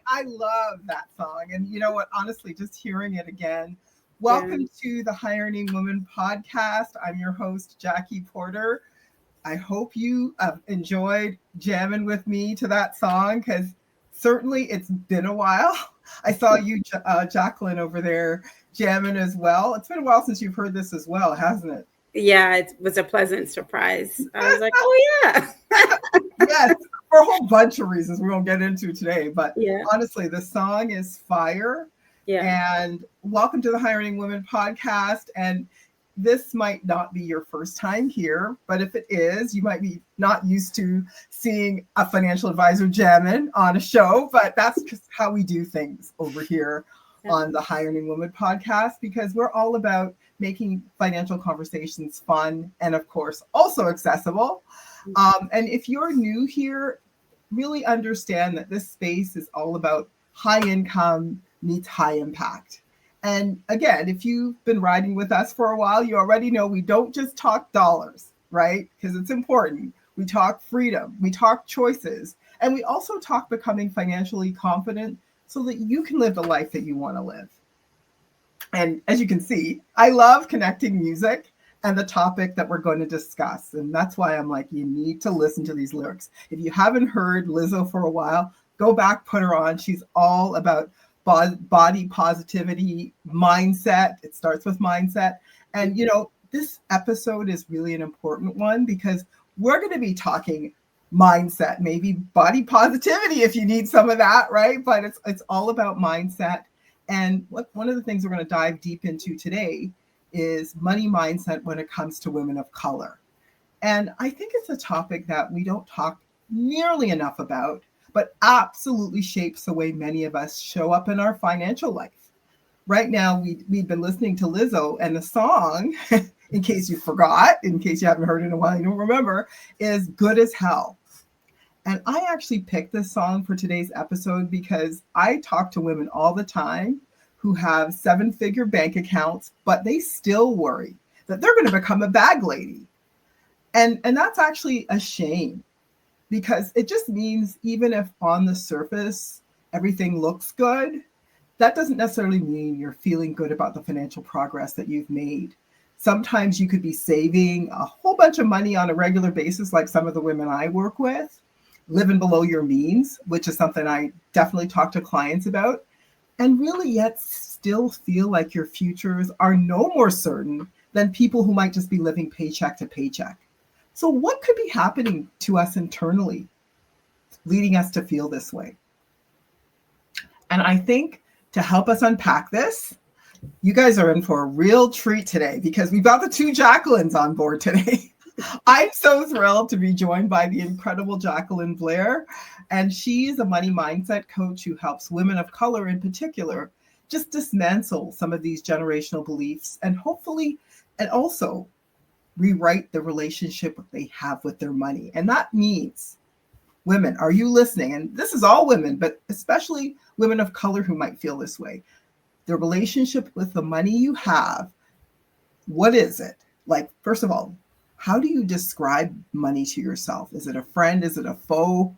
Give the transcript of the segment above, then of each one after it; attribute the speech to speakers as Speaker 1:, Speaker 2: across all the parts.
Speaker 1: I love that song. And you know what? Honestly, just hearing it again.
Speaker 2: Yeah.
Speaker 1: Welcome to the High Earning Woman podcast. I'm your host, Jackie Porter. I hope you enjoyed jamming with me to that song because certainly it's been a while. I saw you, Jacqueline, over there jamming as well. It's been a while since you've heard this as well, hasn't it?
Speaker 2: Yeah, it was a pleasant surprise. I was like, oh yeah.
Speaker 1: Yes, for a whole bunch of reasons we won't get into today. But
Speaker 2: Yeah.
Speaker 1: honestly, the song is fire.
Speaker 2: Yeah.
Speaker 1: And welcome to the High Earning Women podcast. And this might not be your first time here, but if it is, you might be not used to seeing a financial advisor jamming on a show, but that's just how we do things over here on the High Earning Woman podcast, because we're all about making financial conversations fun and, of course, also accessible. And if you're new here, really understand that this space is all about high income meets high impact. And again, if you've been riding with us for a while, you already know we don't just talk dollars, right? Because it's important. We talk freedom, we talk choices, and we also talk becoming financially confident so that you can live the life that you want to live. And as you can see, I love connecting music and the topic that we're going to discuss. And that's why I'm like, you need to listen to these lyrics. If you haven't heard Lizzo for a while, go back, put her on. She's all about body positivity, mindset. It starts with mindset. And, you know, this episode is really an important one because we're going to be talking mindset, maybe body positivity if you need some of that, right? But it's all about mindset. And one of the things we're going to dive deep into today is money mindset when it comes to women of color. And I think it's a topic that we don't talk nearly enough about, but absolutely shapes the way many of us show up in our financial life. Right now, we've been listening to Lizzo, and the song, in case you forgot, in case you haven't heard it in a while, you don't remember, is Good as Hell. And I actually picked this song for today's episode because I talk to women all the time who have 7-figure bank accounts, but they still worry that they're going to become a bag lady. And that's actually a shame, because it just means even if on the surface everything looks good, that doesn't necessarily mean you're feeling good about the financial progress that you've made. Sometimes you could be saving a whole bunch of money on a regular basis, like some of the women I work with, living below your means, which is something I definitely talk to clients about, and really yet still feel like your futures are no more certain than people who might just be living paycheck to paycheck. So what could be happening to us internally, leading us to feel this way? And I think to help us unpack this, you guys are in for a real treat today because we've got the two Jacquelines on board today. I'm so thrilled to be joined by the incredible Jacqueline Blair. And she's a money mindset coach who helps women of color in particular just dismantle some of these generational beliefs and hopefully, and also rewrite the relationship they have with their money. And that means, women, are you listening? And this is all women, but especially women of color who might feel this way. The relationship with the money you have, what is it? Like, first of all, how do you describe money to yourself? Is it a friend? Is it a foe?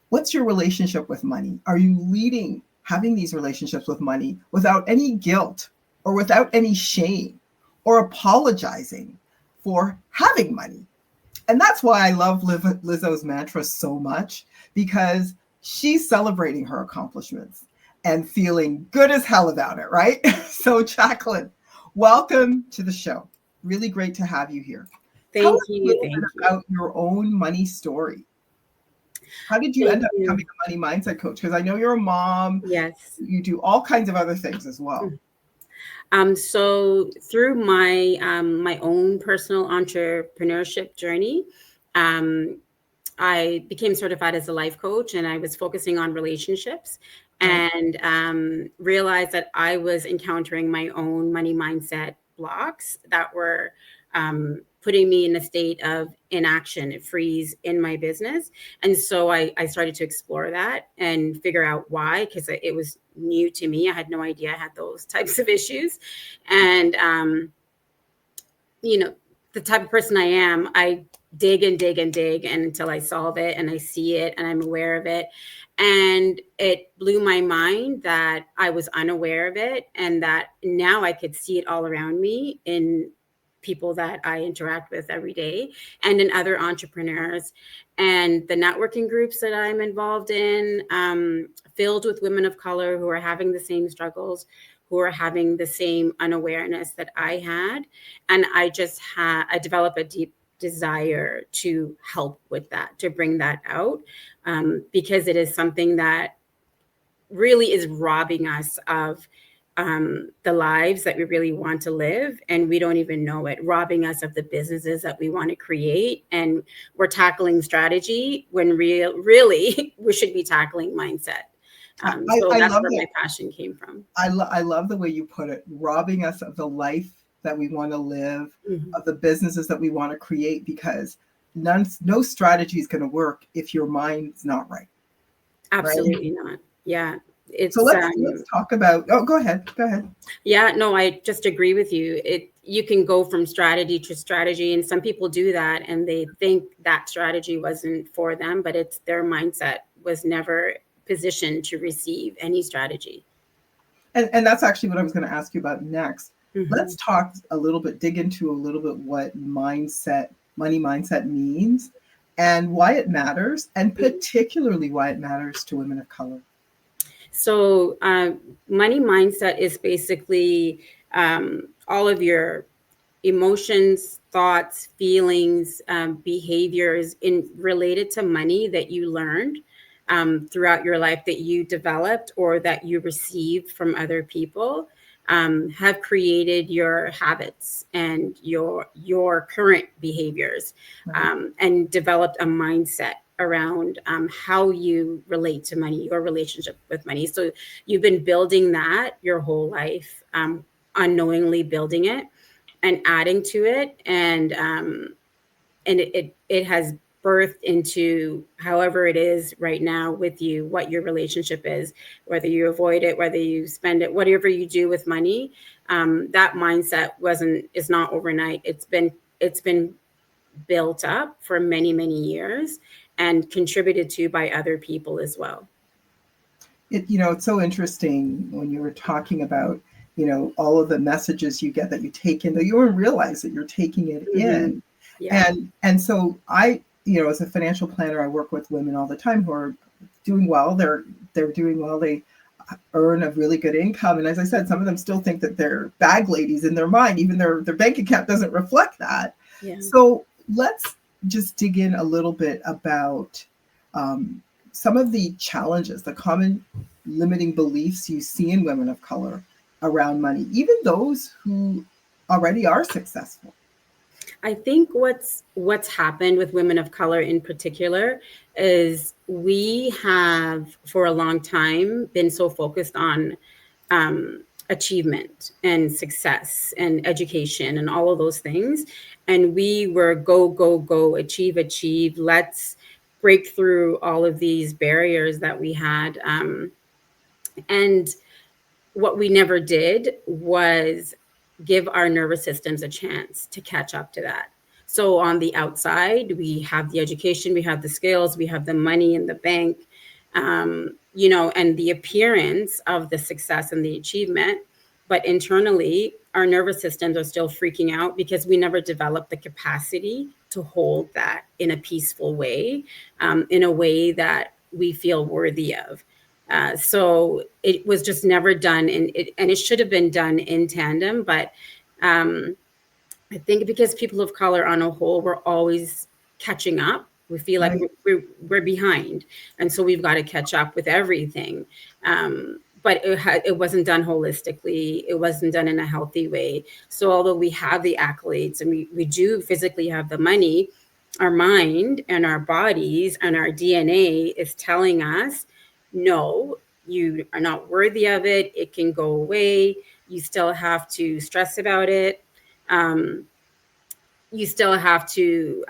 Speaker 1: What's your relationship with money? Are you having these relationships with money without any guilt or without any shame or apologizing for having money? And that's why I love Lizzo's mantra so much, because she's celebrating her accomplishments and feeling good as hell about it, right? So Jacqueline, welcome to the show. Really great to have you here. Tell us a little bit about your own money story. How did you end up becoming a money mindset coach? Because I know you're a mom.
Speaker 2: Yes.
Speaker 1: You do all kinds of other things as well.
Speaker 2: So through my my own personal entrepreneurship journey, I became certified as a life coach, and I was focusing on relationships, and realized that I was encountering my own money mindset blocks that were putting me in a state of inaction, freeze in my business. And so I started to explore that and figure out why, because it was new to me. I had no idea I had those types of issues. And, you know, the type of person I am, I dig and dig and dig and until I solve it and I see it and I'm aware of it. And it blew my mind that I was unaware of it, and that now I could see it all around me in people that I interact with every day and in other entrepreneurs, and the networking groups that I'm involved in, filled with women of color who are having the same struggles, who are having the same unawareness that I had. And I developed a deep desire to help with that, to bring that out, because it is something that really is robbing us of the lives that we really want to live, and we don't even know it, robbing us of the businesses that we want to create. And we're tackling strategy when really we should be tackling mindset. So
Speaker 1: I
Speaker 2: that's
Speaker 1: love
Speaker 2: where
Speaker 1: that.
Speaker 2: my passion came from.
Speaker 1: I love the way you put it, robbing us of the life that we want to live,
Speaker 2: Mm-hmm.
Speaker 1: of the businesses that we want to create, because no strategy is going to work if your mind's not right.
Speaker 2: Absolutely not. Yeah.
Speaker 1: So
Speaker 2: It's
Speaker 1: let's talk about. Oh, go ahead. Go ahead.
Speaker 2: Yeah, no, I just agree with you. You can go from strategy to strategy, and some people do that and they think that strategy wasn't for them, but it's their mindset was never positioned to receive any strategy.
Speaker 1: And that's actually what I was going to ask you about next.
Speaker 2: Mm-hmm.
Speaker 1: Let's talk a little bit, dig into a little bit what money mindset means and why it matters, and particularly why it matters to women of color.
Speaker 2: So, money mindset is basically all of your emotions, thoughts, feelings, behaviors in related to money that you learned throughout your life, that you developed or that you received from other people, have created your habits and your current behaviors, and developed a mindset around how you relate to money, your relationship with money. So you've been building that your whole life, unknowingly building it and adding to it, and it has birthed into however it is right now with you, what your relationship is, whether you avoid it, whether you spend it, whatever you do with money. That mindset is not overnight. It's been built up for many years and contributed to by other people as well.
Speaker 1: It's so interesting when you were talking about, all of the messages you get that you take in, that you don't realize that you're taking it in.
Speaker 2: Yeah.
Speaker 1: And so as a financial planner, I work with women all the time who are doing well. They're doing well. They earn a really good income. And as I said, some of them still think that they're bag ladies in their mind, even their bank account doesn't reflect that.
Speaker 2: Yeah.
Speaker 1: So let's just dig in a little bit about some of the challenges, the common limiting beliefs you see in women of color around money, even those who already are successful.
Speaker 2: I think what's happened with women of color in particular is we have for a long time been so focused on achievement and success and education and all of those things. And we were go, achieve. Let's break through all of these barriers that we had. And what we never did was give our nervous systems a chance to catch up to that. So on the outside, we have the education, we have the skills, we have the money in the bank, and the appearance of the success and the achievement. But internally, our nervous systems are still freaking out because we never developed the capacity to hold that in a peaceful way, in a way that we feel worthy of. So it was just never done, and it should have been done in tandem. But I think because people of color on a whole, we're always catching up. We feel like we're behind, and so we've got to catch up with everything. But it wasn't done holistically. It wasn't done in a healthy way. So although we have the accolades and we do physically have the money, our mind and our bodies and our DNA is telling us, no, you are not worthy of it. It can go away. You still have to stress about it. You still have to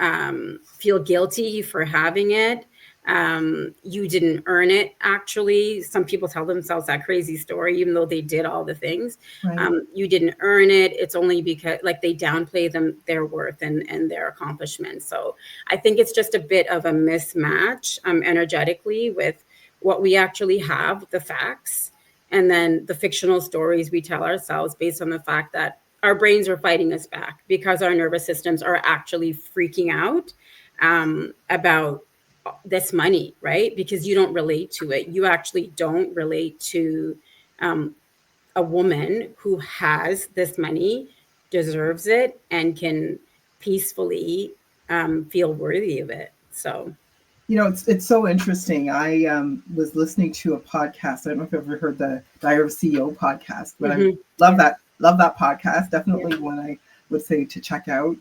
Speaker 2: feel guilty for having it. You didn't earn it. Actually, some people tell themselves that crazy story, even though they did all the things.
Speaker 1: Right.
Speaker 2: You didn't earn it. It's only because like they downplay their worth and their accomplishments. So I think it's just a bit of a mismatch energetically with what we actually have, the facts, and then the fictional stories we tell ourselves based on the fact that our brains are fighting us back because our nervous systems are actually freaking out about this money, right? Because you don't relate to it. You actually don't relate to um, a woman who has this money, deserves it, and can peacefully feel worthy of it. So,
Speaker 1: It's so interesting. I was listening to a podcast. I don't know if you've ever heard the Diary of a CEO podcast, but I
Speaker 2: mhm.
Speaker 1: love that podcast. Definitely one I would say to check out,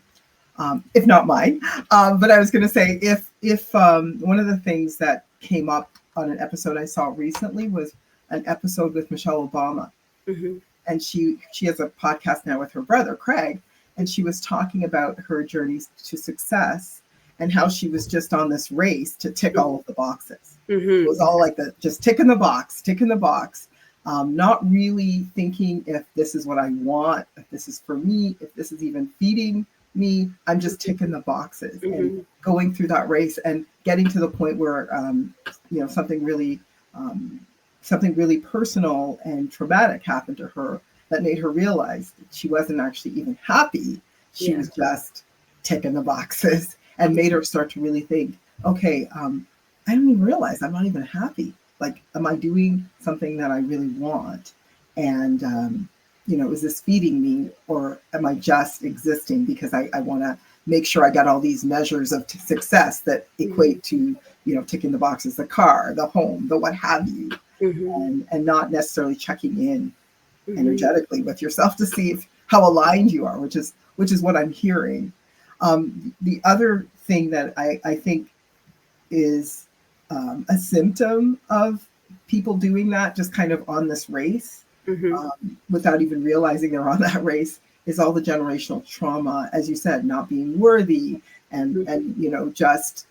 Speaker 1: if not mine. But I was going to say if one of the things that came up on an episode I saw recently was an episode with Michelle Obama,
Speaker 2: Mhm.
Speaker 1: and she has a podcast now with her brother Craig, and she was talking about her journeys to success and how she was just on this race to tick all of the boxes. It was
Speaker 2: Mhm.
Speaker 1: all like the just tick in the box, tick in the box, not really thinking if this is what I want, if this is for me, if this is even feeding me. I'm just ticking the boxes and
Speaker 2: Mhm.
Speaker 1: going through that race and getting to the point where something really something really personal and traumatic happened to her that made her realize that she wasn't actually even happy. She
Speaker 2: Yeah.
Speaker 1: was just ticking the boxes, and made her start to really think, okay, I don't even realize I'm not even happy. Like, am I doing something that I really want? And, is this feeding me, or am I just existing because I want to make sure I got all these measures of success that
Speaker 2: Mhm.
Speaker 1: equate to, ticking the boxes, the car, the home, the what have you,
Speaker 2: Mhm.
Speaker 1: and not necessarily checking in
Speaker 2: Mhm.
Speaker 1: energetically with yourself to see how aligned you are, which is what I'm hearing. The other thing that I think is a symptom of people doing that, just kind of on this race,
Speaker 2: Mhm.
Speaker 1: without even realizing they're on that race, is all the generational trauma, as you said, not being worthy, and just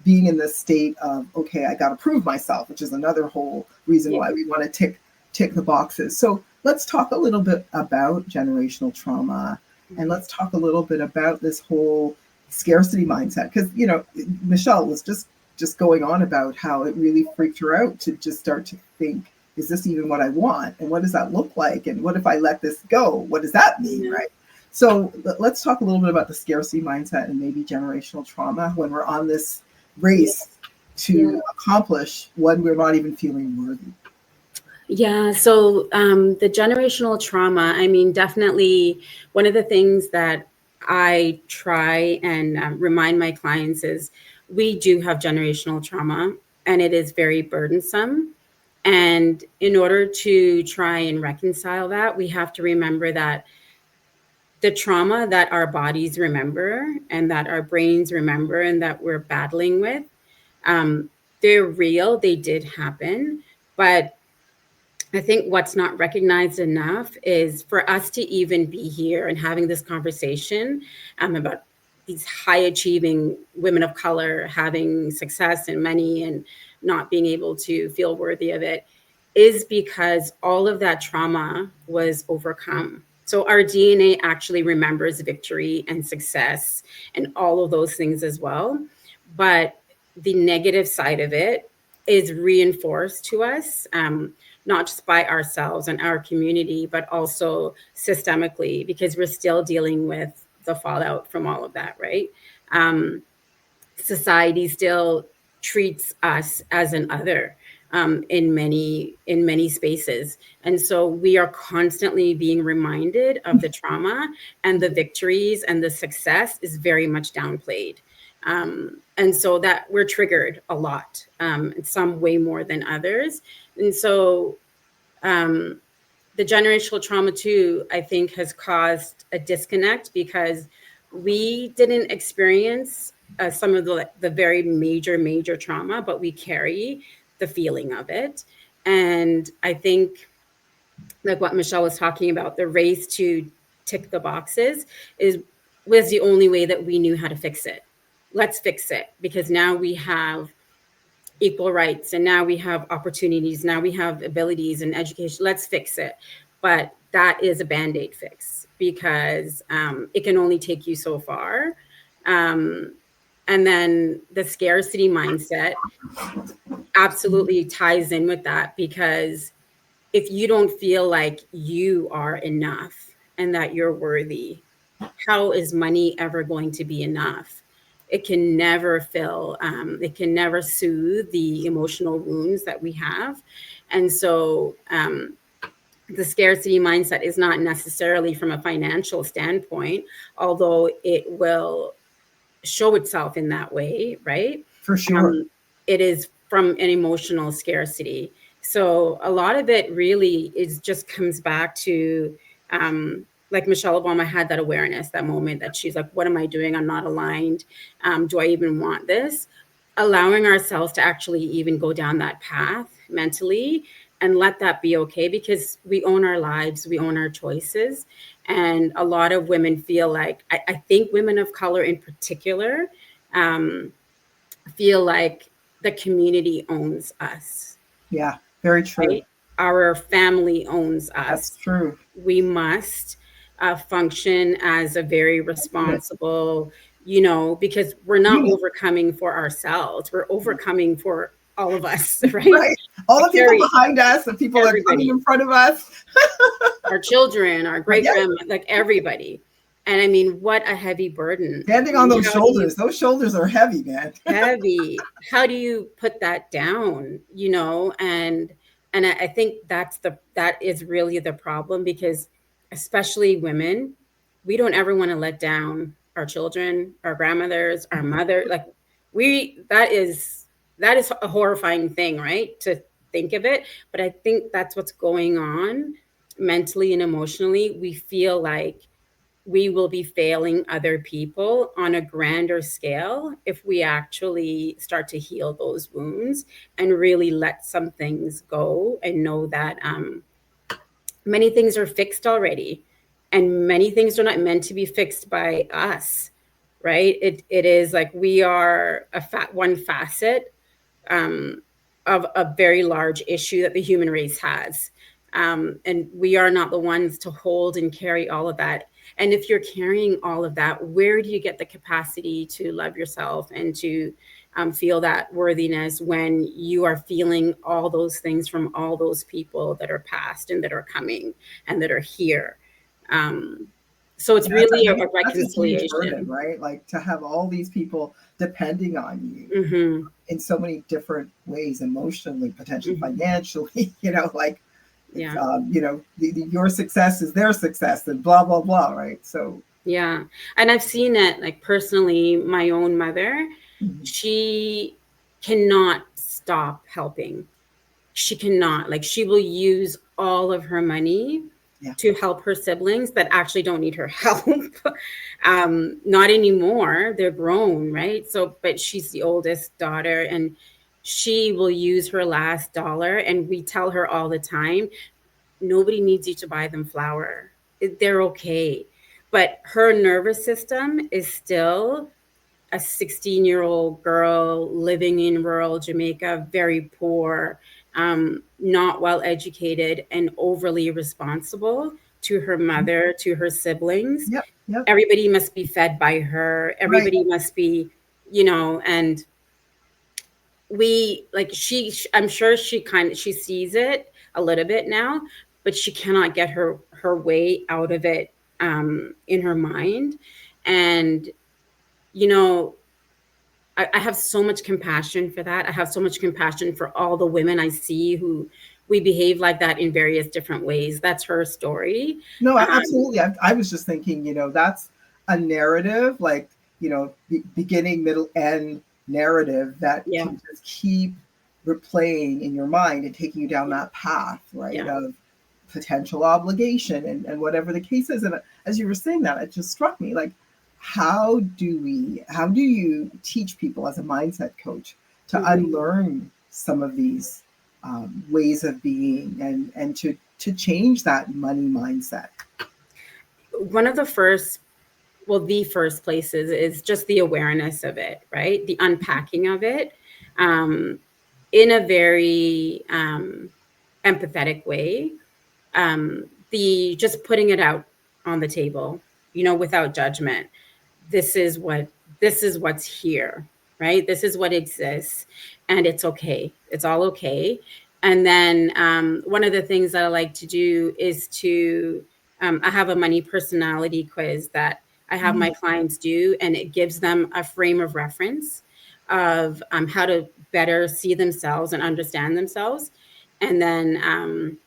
Speaker 1: being in this state of, okay, I got to prove myself, which is another whole reason
Speaker 2: Yeah.
Speaker 1: why we want to tick the boxes. So let's talk a little bit about generational trauma, and let's talk a little bit about this whole scarcity mindset, because Michelle was just going on about how it really freaked her out to just start to think, is this even what I want, and what does that look like, and what if I let this go, what does that mean,
Speaker 2: Yeah.
Speaker 1: right? So let's talk a little bit about the scarcity mindset and maybe generational trauma when we're on this
Speaker 2: Yeah.
Speaker 1: race
Speaker 2: Yeah.
Speaker 1: to accomplish when we're not even feeling worthy.
Speaker 2: Yeah, so the generational trauma, I mean, definitely one of the things that I try and remind my clients is we do have generational trauma and it is very burdensome. And in order to try and reconcile that, we have to remember that the trauma that our bodies remember and that our brains remember and that we're battling with, um, they're real, they did happen. But I think what's not recognized enough is for us to even be here and having this conversation about these high achieving women of color having success and money and not being able to feel worthy of it is because all of that trauma was overcome. So our DNA actually remembers victory and success and all of those things as well. But the negative side of it is reinforced to us. Not just by ourselves and our community, but also systemically, because we're still dealing with the fallout from all of that, right? Um, Society still treats us as an other in many spaces, and so we are constantly being reminded of the trauma, and the victories and the success is very much downplayed. And so that we're triggered a lot, some way more than others. And so um, the generational trauma too, I think, has caused a disconnect because we didn't experience some of the very major trauma, but we carry the feeling of it. And I think, like what Michelle was talking about, the race to tick the boxes is was the only way that we knew how to fix it. Let's fix it because now we have equal rights, and now we have opportunities, now we have abilities and education, let's fix it. But that is a band-aid fix, because it can only take you so far. And then the scarcity mindset absolutely ties in with that, because if you don't feel like you are enough and that you're worthy, how is money ever going to be enough? It can never fill, it can never soothe the emotional wounds that we have. And so the scarcity mindset is not necessarily from a financial standpoint, although it will show itself in that way, right?
Speaker 1: For sure.
Speaker 2: It is from an emotional scarcity. So a lot of it really is just comes back to, like Michelle Obama had that awareness, that moment that she's like, what am I doing? I'm not aligned. Do I even want this? Allowing ourselves to actually even go down that path mentally and let that be okay, because we own our lives, we own our choices. And a lot of women feel like, I think women of color in particular, feel like the community owns us.
Speaker 1: Yeah, very true.
Speaker 2: Right? Our family owns us.
Speaker 1: That's true.
Speaker 2: We must function as a very responsible, you know, because we're not overcoming for ourselves. We're overcoming for all of us, right?
Speaker 1: Right. All the people behind us, the people that are coming in front of us.
Speaker 2: Our children, our great-grandma, like everybody. And I mean, what a heavy burden.
Speaker 1: Standing on those shoulders. Those shoulders are heavy, man.
Speaker 2: Heavy. How do you put that down, you know? And I think that is really the problem, because especially women, we don't ever want to let down our children, our grandmothers, our mother. Like that is a horrifying thing, right? To think of it. But I think that's what's going on mentally and emotionally. We feel like we will be failing other people on a grander scale if we actually start to heal those wounds and really let some things go and know that many things are fixed already, and many things are not meant to be fixed by us, right? It is like we are one facet of a very large issue that the human race has. And we are not the ones to hold and carry all of that. And if you're carrying all of that, where do you get the capacity to love yourself and to feel that worthiness when you are feeling all those things from all those people that are past and that are coming and that are here? So it's really a reconciliation.
Speaker 1: That's a huge burden, right? Like to have all these people depending on you in so many different ways, emotionally, potentially financially, you know, like, you know, your success is their success and blah, blah, blah. Right. So,
Speaker 2: yeah. And I've seen it, like personally, my own mother, she cannot stop helping. She cannot, like, she will use all of her money to help her siblings that actually don't need her help. Not anymore. They're grown. Right. So, but she's the oldest daughter, and she will use her last dollar. And we tell her all the time, nobody needs you to buy them flour. They're okay. But her nervous system is still a 16-year-old girl living in rural Jamaica, very poor, not well educated, and overly responsible to her mother, to her siblings. Everybody must be fed by her. Everybody must be, you know, and we, like, I'm sure she sees it a little bit now, but she cannot get her way out of it in her mind. And, you know, I have so much compassion for that. I have so much compassion for all the women I see who we behave like that in various different ways. That's her story.
Speaker 1: No, absolutely. I was just thinking, you know, that's a narrative, like, you know, beginning, middle, end narrative that can just keep replaying in your mind and taking you down that path, right, of potential obligation and whatever the case is. And as you were saying that, it just struck me, like, how do you teach people as a mindset coach to unlearn some of these ways of being and to change that money mindset?
Speaker 2: One of the first places is just the awareness of it, right? The unpacking of it. in a very empathetic way. The just putting it out on the table, without judgment. This is what's here, right? This is what exists, and it's okay. It's all okay. And then one of the things that I like to do is I have a money personality quiz that I have my clients do, and it gives them a frame of reference of how to better see themselves and understand themselves. And then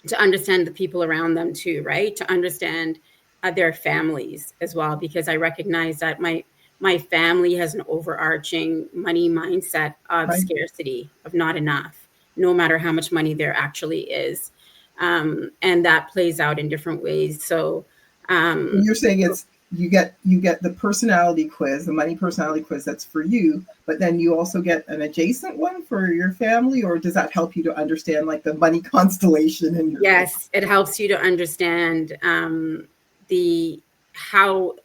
Speaker 2: to understand the people around them too, right? To understand their families as well, because I recognize that my family has an overarching money mindset of
Speaker 1: Right.
Speaker 2: scarcity, of not enough, no matter how much money there actually is, and that plays out in different ways. So
Speaker 1: You're saying it's you get the personality quiz, the money personality quiz that's for you, but then you also get an adjacent one for your family, or does that help you to understand like the money constellation in your
Speaker 2: yes, it helps you to understand the how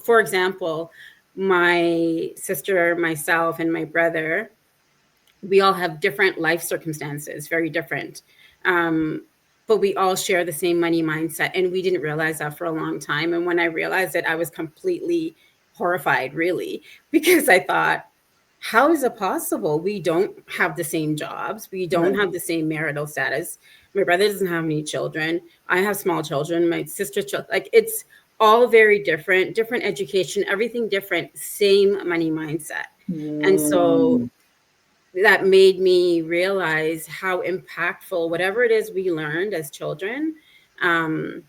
Speaker 2: for example, my sister, myself, and my brother, we all have different life circumstances, very different. But we all share the same money mindset. And we didn't realize that for a long time. And when I realized it, I was completely horrified, really, because I thought, how is it possible? We don't have the same jobs. We don't
Speaker 1: Right.
Speaker 2: have the same marital status. My brother doesn't have any children. I have small children. My sister's children, like it's all very different, different education, everything different, same money mindset. And so that made me realize how impactful whatever it is we learned as children, um,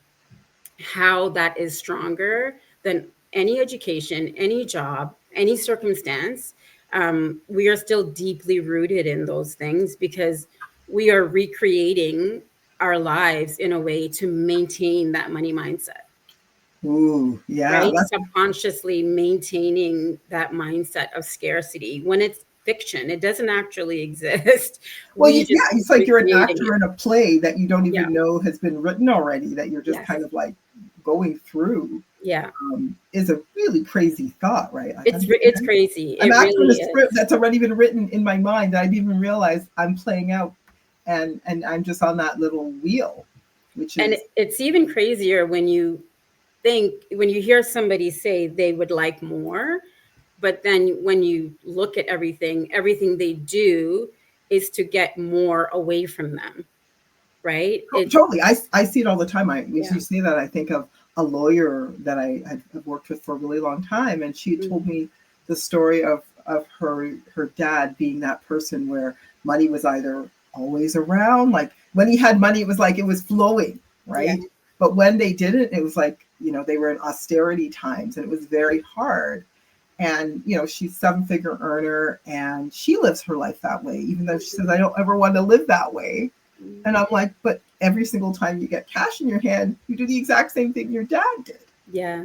Speaker 2: how that is stronger than any education, any job, any circumstance. We are still deeply rooted in those things because we are recreating our lives in a way to maintain that money mindset,
Speaker 1: Ooh, yeah,
Speaker 2: right?
Speaker 1: that's
Speaker 2: Subconsciously maintaining that mindset of scarcity when it's fiction. It doesn't actually exist.
Speaker 1: well,
Speaker 2: We just
Speaker 1: yeah,
Speaker 2: keep
Speaker 1: it's like you're an
Speaker 2: recreating
Speaker 1: actor
Speaker 2: it.
Speaker 1: in a play that you don't
Speaker 2: Yeah.
Speaker 1: even know has been written already, that you're just
Speaker 2: Yes.
Speaker 1: kind of like going through.
Speaker 2: Yeah.
Speaker 1: Is a really crazy thought, right? Like
Speaker 2: It's crazy.
Speaker 1: I'm
Speaker 2: It
Speaker 1: acting in a
Speaker 2: really
Speaker 1: script
Speaker 2: is.
Speaker 1: that's already been written in my mind that I didn't even realize I'm playing out, and I'm just on that little wheel, which
Speaker 2: And
Speaker 1: is
Speaker 2: it's even crazier when you hear somebody say they would like more, but then when you look at everything they do is to get more away from them, right?
Speaker 1: totally. I see it all the time. As
Speaker 2: Yeah.
Speaker 1: you say that, I think of a lawyer that have worked with for a really long time, and she told me the story of her dad being that person where money was either always around, like when he had money, it was like it was flowing,
Speaker 2: Yeah.
Speaker 1: right? But when they didn't, it was like they were in austerity times, and it was very hard. And she's 7-figure earner, and she lives her life that way, even though she says I don't ever want to live that way. And I'm like, but every single time you get cash in your hand, you do the exact same thing your dad did.
Speaker 2: Yeah.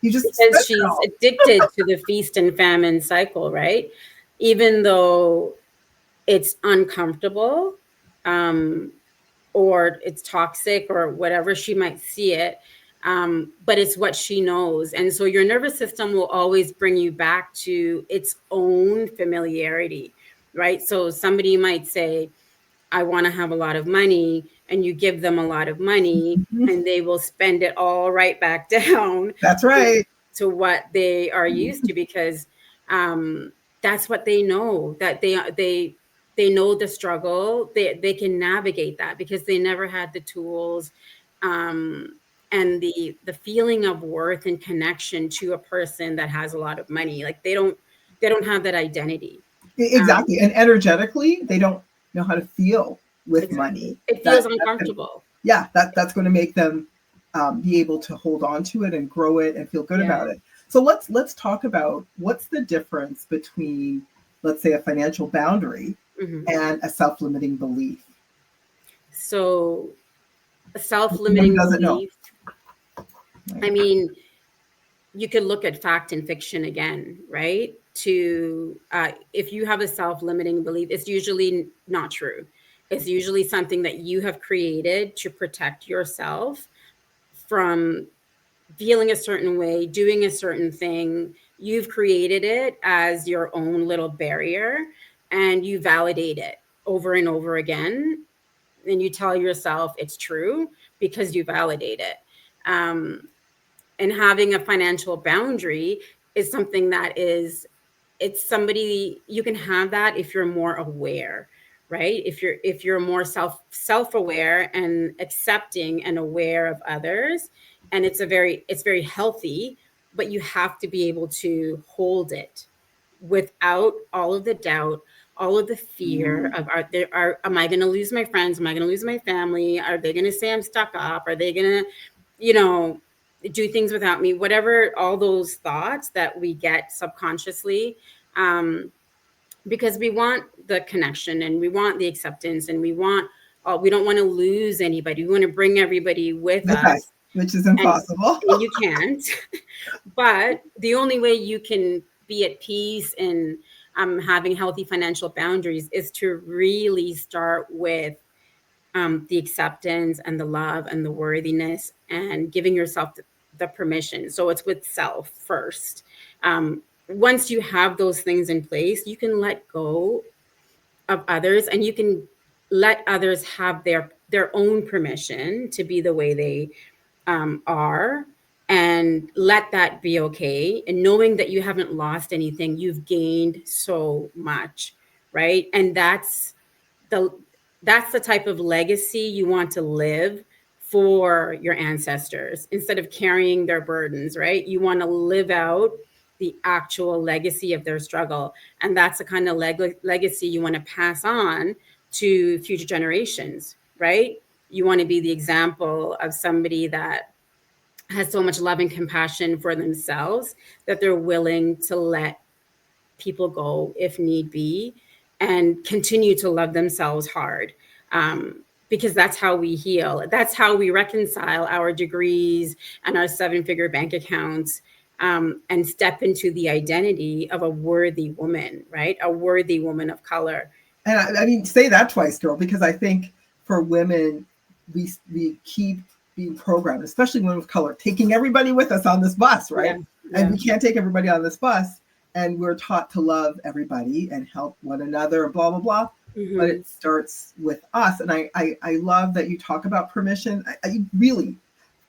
Speaker 1: You just spend
Speaker 2: Because
Speaker 1: it
Speaker 2: she's
Speaker 1: all.
Speaker 2: addicted to the feast and famine cycle, right? Even though it's uncomfortable, um, or it's toxic or whatever she might see it, but it's what she knows. And so your nervous system will always bring you back to its own familiarity, right? So somebody might say, I want to have a lot of money, and you give them a lot of money, and they will spend it all right back down
Speaker 1: That's
Speaker 2: to,
Speaker 1: right.
Speaker 2: to what they are used to, because um, that's what they know. That they know the struggle. They can navigate that because they never had the tools, um, and the feeling of worth and connection to a person that has a lot of money. Like they don't have that identity.
Speaker 1: Exactly. And energetically, they don't know how to feel with
Speaker 2: Exactly.
Speaker 1: money.
Speaker 2: It feels
Speaker 1: That's gonna,
Speaker 2: uncomfortable.
Speaker 1: yeah, that's going to make them be able to hold on to it and grow it and feel good
Speaker 2: Yeah.
Speaker 1: about it. So let's talk about what's the difference between, let's say, a financial boundary
Speaker 2: Mhm.
Speaker 1: and a self-limiting belief.
Speaker 2: So a
Speaker 1: Someone who
Speaker 2: self-limiting
Speaker 1: doesn't know.
Speaker 2: belief, I
Speaker 1: Right.
Speaker 2: mean, you could look at fact and fiction again, right? To if you have a self-limiting belief, it's usually not true. It's usually something that you have created to protect yourself from feeling a certain way, doing a certain thing. You've created it as your own little barrier. and you validate it over and over again, and you tell yourself it's true because you validate it. And having a financial boundary is something that is, it's somebody, you can have that if you're more aware, right? If you're more self-aware and accepting and aware of others, and it's very healthy, but you have to be able to hold it without all of the doubt, all of the fear of, am I going to lose my friends, am I going to lose my family, are they going to say I'm stuck up, are they going to, you know, do things without me, whatever, all those thoughts that we get subconsciously, because we want the connection and we want the acceptance and we want, we don't want to lose anybody, we want to bring everybody with us,
Speaker 1: which is
Speaker 2: and,
Speaker 1: impossible.
Speaker 2: and you can't. But the only way you can be at peace and having healthy financial boundaries is to really start with the acceptance and the love and the worthiness and giving yourself the permission. So it's with self first. Once you have those things in place, you can let go of others, and you can let others have their own permission to be the way they are, and let that be okay. And knowing that you haven't lost anything, you've gained so much, right? And the that's the type of legacy you want to live for your ancestors, instead of carrying their burdens, right? You want to live out the actual legacy of their struggle, and that's the kind of legacy you want to pass on to future generations, right? You want to be the example of somebody that has so much love and compassion for themselves that they're willing to let people go if need be, and continue to love themselves hard, because that's how we heal. That's how we reconcile our degrees and our 7-figure bank accounts, and step into the identity of a worthy woman, right? A worthy woman of color.
Speaker 1: And I mean, say that twice, girl, because I think for women, we keep being programmed, especially women of color, taking everybody with us on this bus, right? Yeah. And we can't take everybody on this bus, and we're taught to love everybody and help one another, blah, blah, blah. Mm-hmm. But it starts with us. And I love that you talk about permission. I really,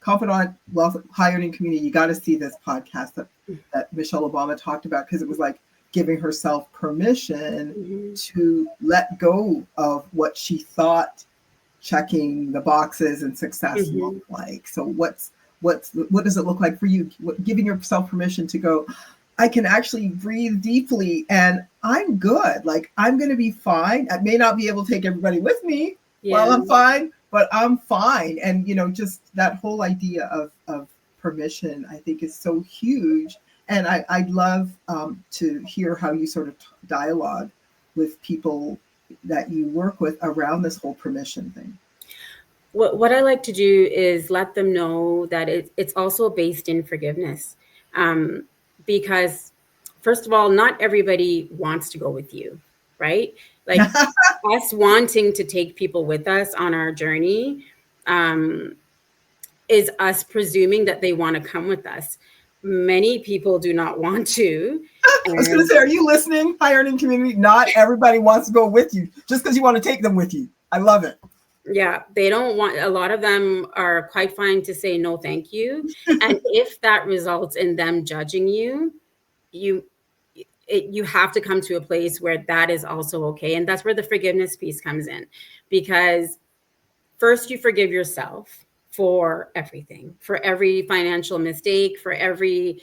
Speaker 1: Confidant Wealth High Earning Community, you got to see this podcast that Michelle Obama talked about, because it was like giving herself permission mm-hmm. to let go of what she thought checking the boxes and success mm-hmm. looked like. So what does it look like for you? Giving yourself permission to go, I can actually breathe deeply and I'm good. Like, I'm going to be fine. I may not be able to take everybody with me while I'm fine, but I'm fine. And, just that whole idea of permission, I think is so huge. And I'd love to hear how you sort of dialogue with people that you work with around this whole permission thing.
Speaker 2: What I like to do is let them know that it's also based in forgiveness. Because first of all, not everybody wants to go with you, right? Like us wanting to take people with us on our journey is us presuming that they want to come with us. Many people do not want to.
Speaker 1: I was going to say, are you listening, High Earning Community? Not everybody wants to go with you just because you want to take them with you. I love it.
Speaker 2: Yeah, they don't want, a lot of them are quite fine to say no, thank you. And if that results in them judging you, you have to come to a place where that is also okay. And that's where the forgiveness piece comes in, because first you forgive yourself for everything, for every financial mistake, for every,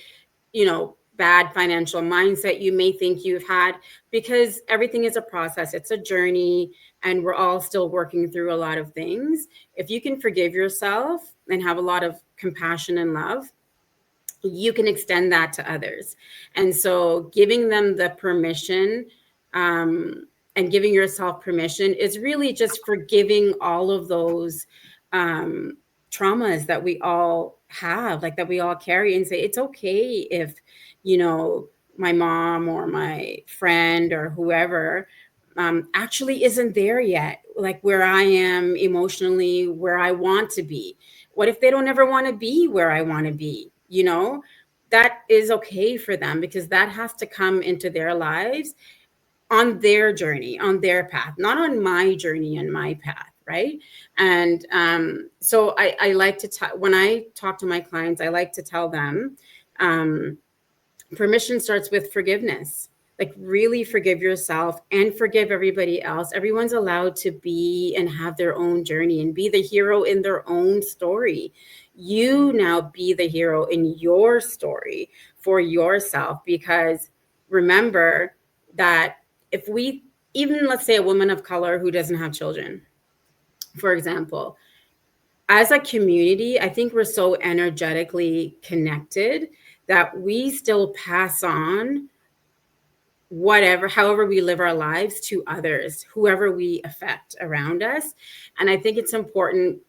Speaker 2: bad financial mindset you may think you've had, because everything is a process. It's a journey, and we're all still working through a lot of things. If you can forgive yourself and have a lot of compassion and love, you can extend that to others. And so giving them the permission and giving yourself permission is really just forgiving all of those traumas that we all have, like that we all carry, and say, it's okay if, my mom or my friend or whoever actually isn't there yet, like where I am emotionally, where I want to be. What if they don't ever want to be where I want to be? That is okay for them, because that has to come into their lives on their journey, on their path, not on my journey and my path, right? And so I like to when I talk to my clients, I like to tell them permission starts with forgiveness. Like, really forgive yourself and forgive everybody else. Everyone's allowed to be and have their own journey and be the hero in their own story. You now be the hero in your story for yourself, because remember that if we, even let's say a woman of color who doesn't have children, for example, as a community, I think we're so energetically connected that we still pass on whatever, however we live our lives, to others, whoever we affect around us. And I think it's important.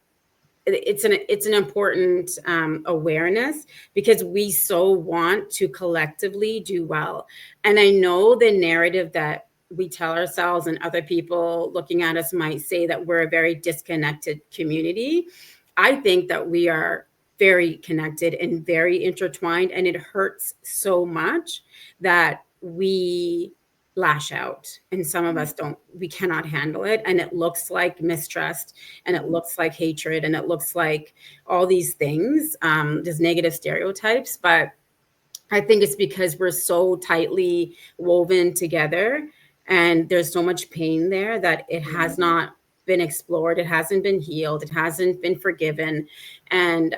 Speaker 2: It's an important awareness, because we so want to collectively do well. And I know the narrative that we tell ourselves and other people looking at us might say that we're a very disconnected community. I think that we are very connected and very intertwined, and it hurts so much that we lash out, and some of us don't, we cannot handle it, and it looks like mistrust, and it looks like hatred, and it looks like all these things, just negative stereotypes. But I think it's because we're so tightly woven together, and there's so much pain there that it has not been explored, it hasn't been healed, it hasn't been forgiven. And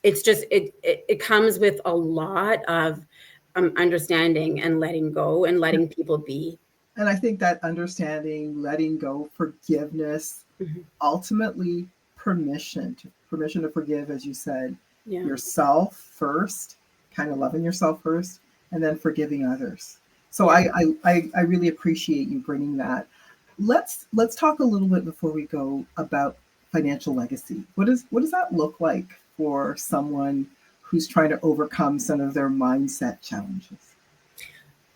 Speaker 2: it's just it comes with a lot of understanding and letting go and letting people be.
Speaker 1: And I think that understanding, letting go, forgiveness, ultimately permission to forgive, as you said, yourself first, kind of loving yourself first, and then forgiving others. So I really appreciate you bringing that. Let's talk a little bit before we go about financial legacy. What does that look like for someone who's trying to overcome some of their mindset challenges?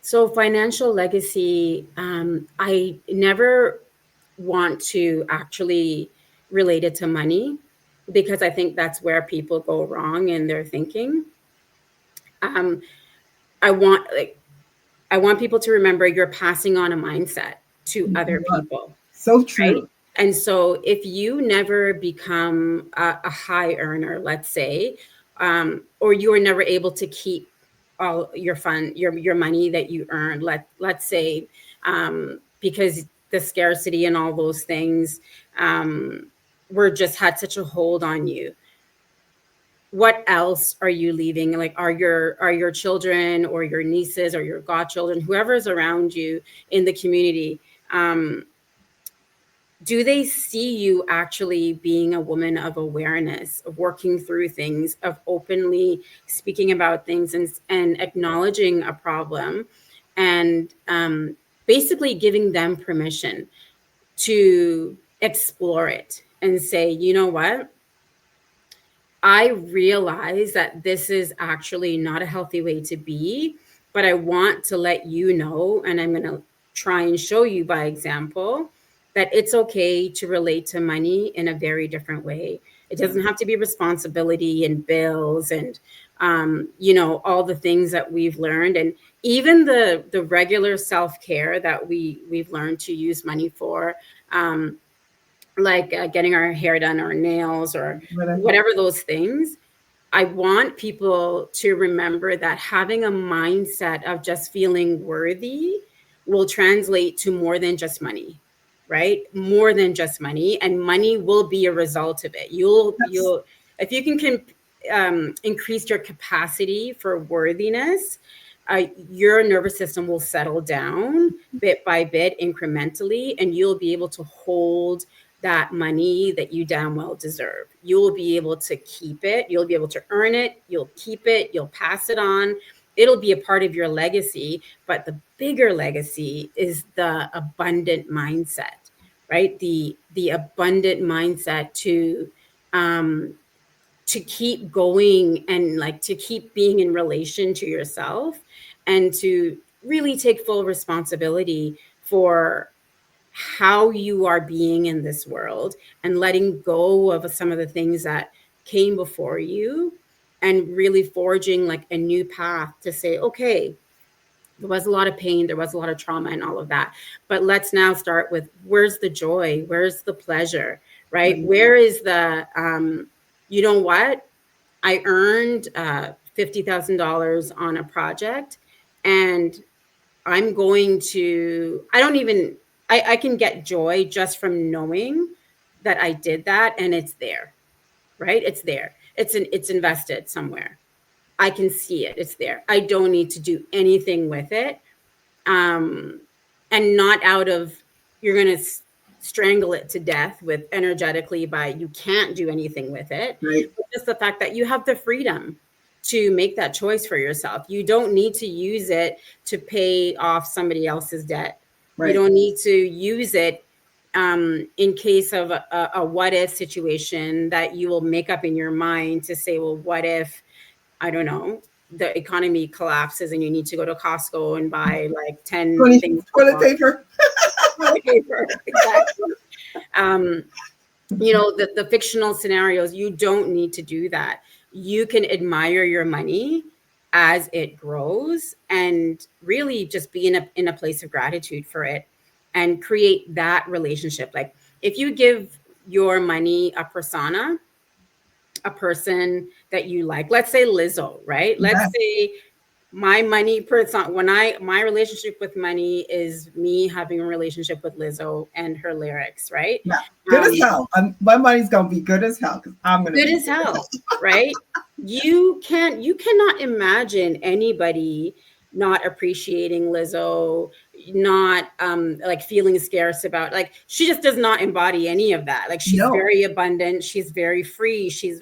Speaker 2: So financial legacy, I never want to actually relate it to money, because I think that's where people go wrong in their thinking. I want people to remember you're passing on a mindset to other people.
Speaker 1: So true.
Speaker 2: Right? And so if you never become a high earner, let's say, or you are never able to keep all your your money that you earned, let's say, because the scarcity and all those things were just had such a hold on you. What else are you leaving? Like, are your children or your nieces or your godchildren, whoever's around you in the community, do they see you actually being a woman of awareness, of working through things, of openly speaking about things, and acknowledging a problem, and basically giving them permission to explore it and say, you know what? I realize that this is actually not a healthy way to be, but I want to let you know, and I'm going to try and show you by example, that it's okay to relate to money in a very different way. It doesn't have to be responsibility and bills and, all the things that we've learned. And even the regular self-care that we've learned to use money for, like getting our hair done or nails or whatever those things. I want people to remember that having a mindset of just feeling worthy will translate to more than just money, right? More than just money, and money will be a result of it. You'll if you can increase your capacity for worthiness, your nervous system will settle down bit by bit, incrementally, and you'll be able to hold that money that you damn well deserve. You'll be able to keep it. You'll be able to earn it. You'll keep it. You'll pass it on. It'll be a part of your legacy. But the bigger legacy is the abundant mindset, right? The abundant mindset to keep going and like to keep being in relation to yourself, and to really take full responsibility for how you are being in this world, and letting go of some of the things that came before you, and really forging like a new path to say, okay, There was a lot of pain, there was a lot of trauma and all of that. But let's now start with, where's the joy? Where's the pleasure, right?
Speaker 1: Right.
Speaker 2: Where is the, you know what? I earned $50,000 on a project, and I'm going to, I can get joy just from knowing that I did that, and it's there, right? It's there. It's invested somewhere. I can see it. It's there. I don't need to do anything with it. And not out of, you're going to strangle it to death with energetically by, you can't do anything with it.
Speaker 1: Right.
Speaker 2: But just the fact that you have the freedom to make that choice for yourself. You don't need to use it to pay off somebody else's debt.
Speaker 1: Right.
Speaker 2: You don't need to use it in case of a what if situation that you will make up in your mind to say, well, what if, I don't know, the economy collapses and you need to go to Costco and buy like 10 things.
Speaker 1: Toilet paper.
Speaker 2: Toilet paper, exactly. You know, the fictional scenarios, you don't need to do that. You can admire your money as it grows and really just be in a place of gratitude for it and create that relationship. Like if you give your money a persona, a person that you like, let's say Lizzo, right? Let's say my money person, my relationship with money is me having a relationship with Lizzo and her lyrics, right?
Speaker 1: Yeah, good as hell. My money's gonna be good as hell because I'm gonna
Speaker 2: good
Speaker 1: be
Speaker 2: as hell, right? You cannot imagine anybody not appreciating Lizzo, not like feeling scarce about, like, she just does not embody any of that. Like she's very abundant, she's very free, she's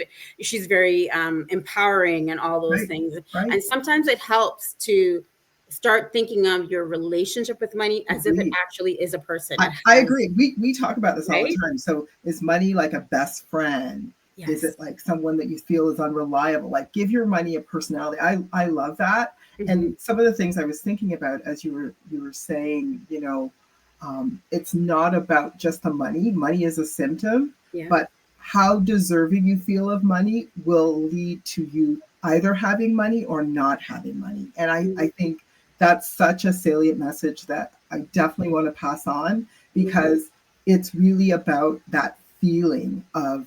Speaker 2: very empowering and all those things. Right. And sometimes it helps to start thinking of your relationship with money as if it actually is a person.
Speaker 1: I agree. We talk about this all the time. So is money like a best friend? Yes. Is it like someone that you feel is unreliable? Like give your money a personality. I love that. Mm-hmm. And some of the things I was thinking about as you were saying, you know, it's not about just the money. Money is a symptom, but how deserving you feel of money will lead to you either having money or not having money. And I think that's such a salient message that I definitely want to pass on, because it's really about that feeling of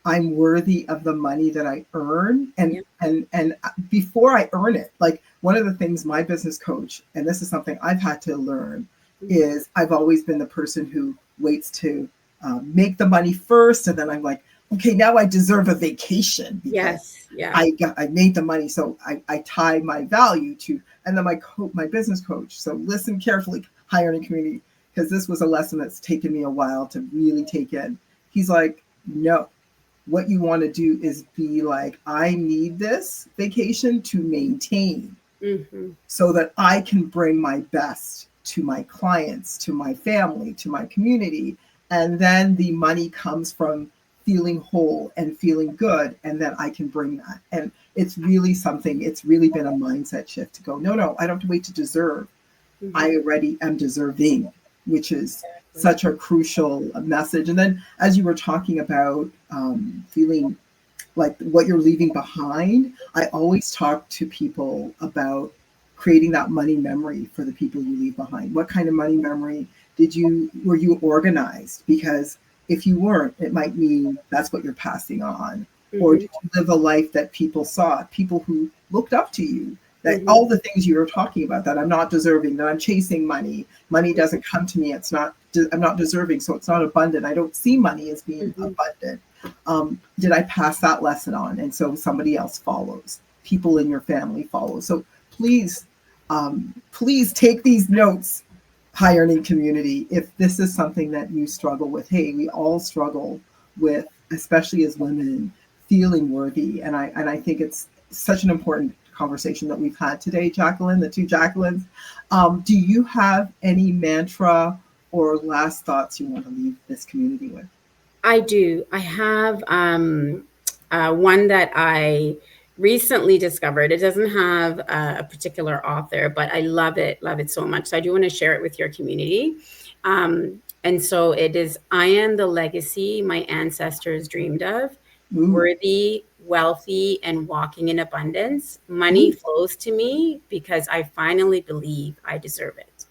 Speaker 1: I'm worthy of the money that I earn. And before I earn it, like one of the things my business coach, and this is something I've had to learn, is I've always been the person who waits to make the money first. And then I'm like, okay, now I deserve a vacation because I made the money. So I tie my value to, and then my business coach. So listen carefully, high earning community, because this was a lesson that's taken me a while to really take in. He's like, no, what you want to do is be like, I need this vacation to maintain so that I can bring my best to my clients, to my family, to my community. And then the money comes from feeling whole and feeling good. And then I can bring that. And it's really something, it's really been a mindset shift to go, no, I don't have to wait to deserve. I already am deserving, which is such a crucial message. And then as you were talking about feeling like what you're leaving behind, I always talk to people about creating that money memory for the people you leave behind. What kind of money memory were you organized? Because if you weren't, it might mean that's what you're passing on. Or did you live a life that people saw, people who looked up to you, that all the things you were talking about, that I'm not deserving, that I'm chasing money doesn't come to me, I'm not deserving, so it's not abundant. I don't see money as being abundant. Did I pass that lesson on? And so somebody else follows, people in your family follow. So please take these notes, high earning community, if this is something that you struggle with. Hey, we all struggle with, especially as women, feeling worthy. And I think it's such an important conversation that we've had today, Jacqueline, the two Jacquelines. Do you have any mantra or last thoughts you want to leave this community with?
Speaker 2: I do. I have one that I recently discovered. It doesn't have a particular author, but I love it so much. So I do want to share it with your community. And so it is, I am the legacy my ancestors dreamed of. Worthy, wealthy and walking in abundance, money flows to me because I finally believe I deserve it.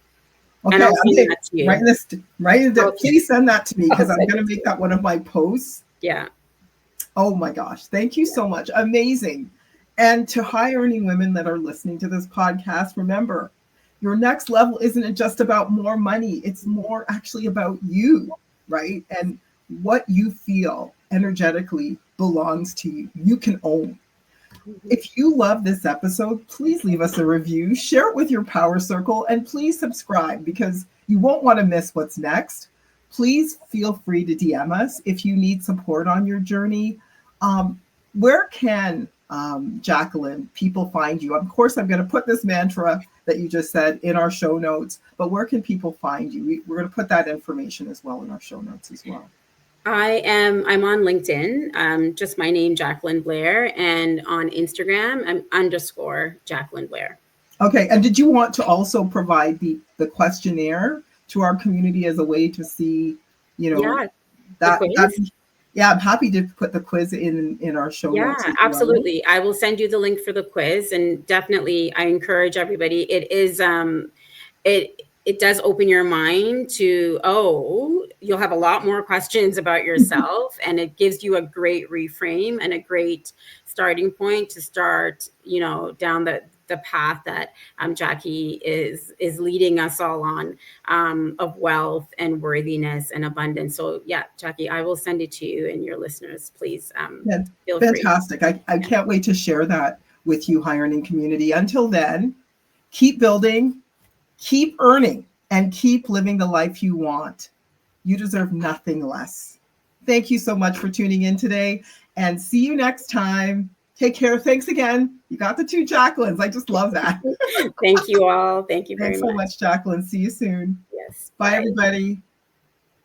Speaker 1: Okay,
Speaker 2: And I'll send
Speaker 1: okay.
Speaker 2: that to you.
Speaker 1: Please send that to me, because I'm
Speaker 2: send
Speaker 1: going
Speaker 2: it
Speaker 1: to
Speaker 2: to
Speaker 1: make that one of my posts.
Speaker 2: Yeah.
Speaker 1: Oh my gosh. Thank you so much. Amazing. And to high earning women that are listening to this podcast, remember, your next level isn't just about more money. It's more actually about you, right? And what you feel energetically belongs to you. You can own. If you love this episode, please leave us a review, share it with your power circle, and please subscribe, because you won't want to miss what's next. Please feel free to DM us if you need support on your journey. Where can, Jacqueline, people find you? Of course, I'm going to put this mantra that you just said in our show notes, but where can people find you? We're going to put that information as well in our show notes as well.
Speaker 2: I'm on LinkedIn, just my name, Jacqueline Blair, and on Instagram, I'm _ Jacqueline Blair.
Speaker 1: Okay, and did you want to also provide the questionnaire to our community as a way to see,
Speaker 2: Yeah,
Speaker 1: yeah, I'm happy to put the quiz in our show notes as
Speaker 2: absolutely.
Speaker 1: well.
Speaker 2: I will send you the link for the quiz, and definitely I encourage everybody. It is it does open your mind to, you'll have a lot more questions about yourself, and it gives you a great reframe and a great starting point to start, down the path that Jackie is leading us all on, of wealth and worthiness and abundance. So yeah, Jackie, I will send it to you and your listeners. Please feel
Speaker 1: fantastic.
Speaker 2: free.
Speaker 1: I can't wait to share that with you, high earning community. Until then, keep building, keep earning, and keep living the life you want. You deserve nothing less. Thank you so much for tuning in today, and see you next time. Take care. Thanks again. You got the 2 Jacquelines. I just love that.
Speaker 2: Thank you all. Thank you very much.
Speaker 1: Thanks so much, Jacqueline. See you soon.
Speaker 2: Yes.
Speaker 1: Bye, everybody.